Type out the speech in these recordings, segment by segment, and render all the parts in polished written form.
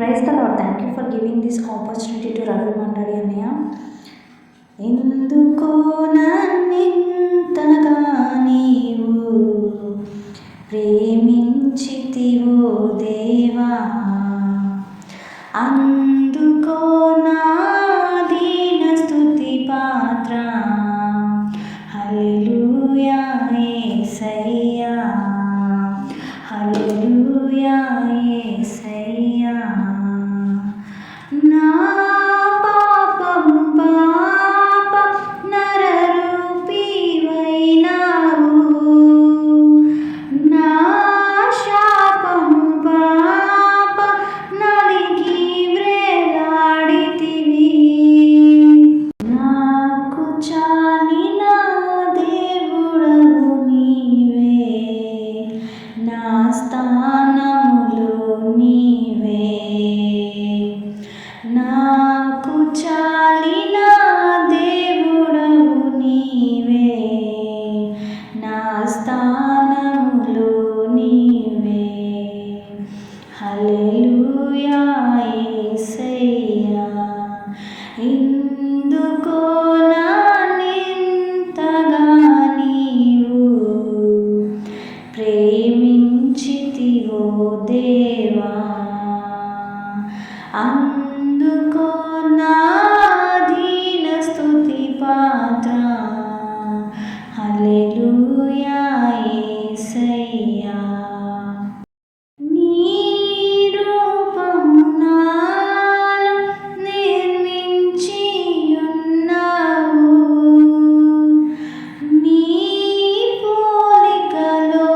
Praise the Lord. Thank you for giving this opportunity to Ravi Mandari Annaya. ఎందుకో నన్నింతగా నీవు ప్రేమించితివో దేవా, అందుకో నా దీన స్తుతి పాత్ర. హల్లెలూయా యేసయ్యా, హల్లెలూయా యేసయ్యా. నా పాపము పాప నరరూపివైనావు, నా శాపము పాప నలిగి వ్రేలాడితివి. నాకు చాలిన దేవుడవు నీవే, నా స్థానములో నీవే. నాకు చాలిన దేవుడవు నీవే, నా స్థానములో నీవే. హల్లెలూయా యేసయ్యా. ఎందుకో నన్నింతగా నీవు ప్రేమించితివో దేవా, అందుకో నా దీన స్తుతి పాత్ర. హల్లెలూయా యేసయ్యా. నీ రూపము నాలో నిర్మించియున్నావు, నీ పోలికలోనే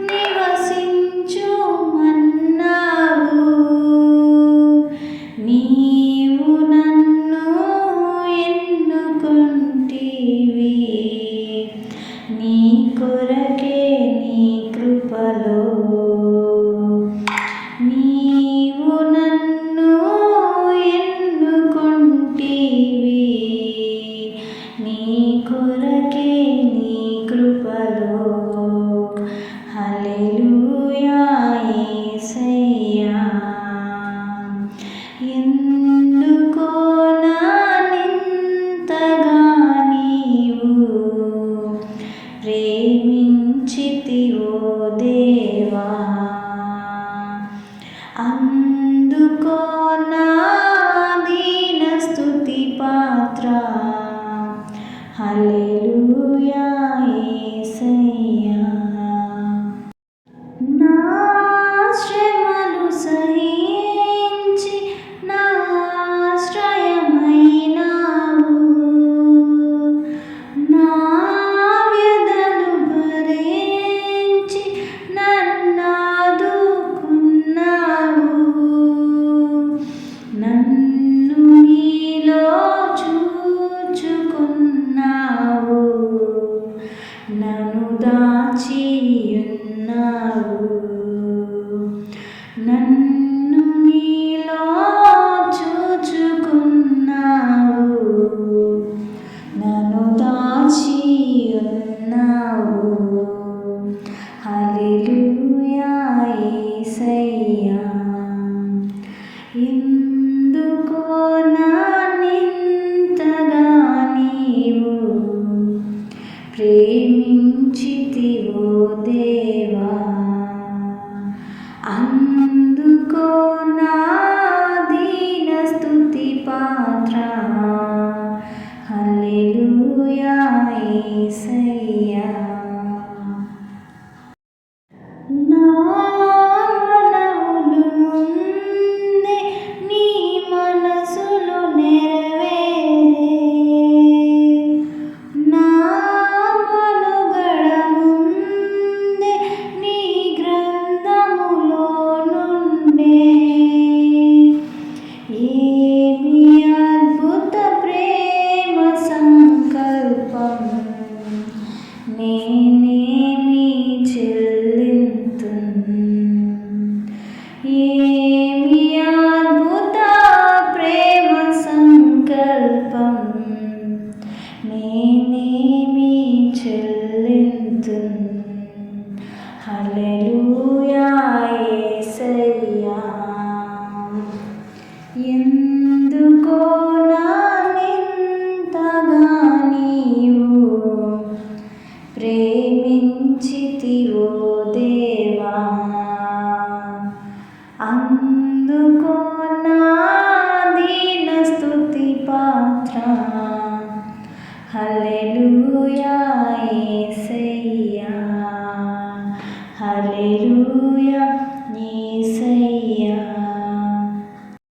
నివసించుమన్నావు. నీవు నన్ను ఎన్నుకొంటివి, నీ కొరకే నీ కృపలో. నీవు నన్ను ఎన్నుకొంటివి, నీ కొరకే నీ కృపలో. హల్లెలూయా యేసయ్యా. ఎందుకో నన్నింతగా నీవు ప్రేమించితివో దేవా, అందుకో నా దీన స్తుతి పాత్ర. హల్లెలూయా యేసయ్యా. నా శ్రమలు సహించి నా ఆశ్రయమైనావు, నా వ్యధలు భరించి నన్నాదుకున్నావు. నన్ను నీలో చూచుకున్నావు, నన్ను దాచియున్నావు. నన్ను నీలో చూచుకున్నావు, నన్ను దాచియున్నావు. హల్లెలూయా యేసయ్యా. ఎందుకో నన్నింతగా నీవు ప్రేమించితివో దేవా, అందుకో నా దీన స్తుతి పాత్ర. హల్లెలూయా యేసయ్యా. నా మనవులు ముందే నీ మనసులో నెరవేరే, నా మనుగడ ముందే నీ గ్రంథములో నుండే. ఏమి అద్భుత ప్రేమ సంకల్పం, నేనేమి చెల్లింతున్. ఏమి అద్భుత ప్రేమ సంకల్పం, నేనేమి చెల్లింతున్. హల్లెలూయా యేసయ్యా. అందుకో నా దీన స్తుతి పాత్ర. హల్లెలూయా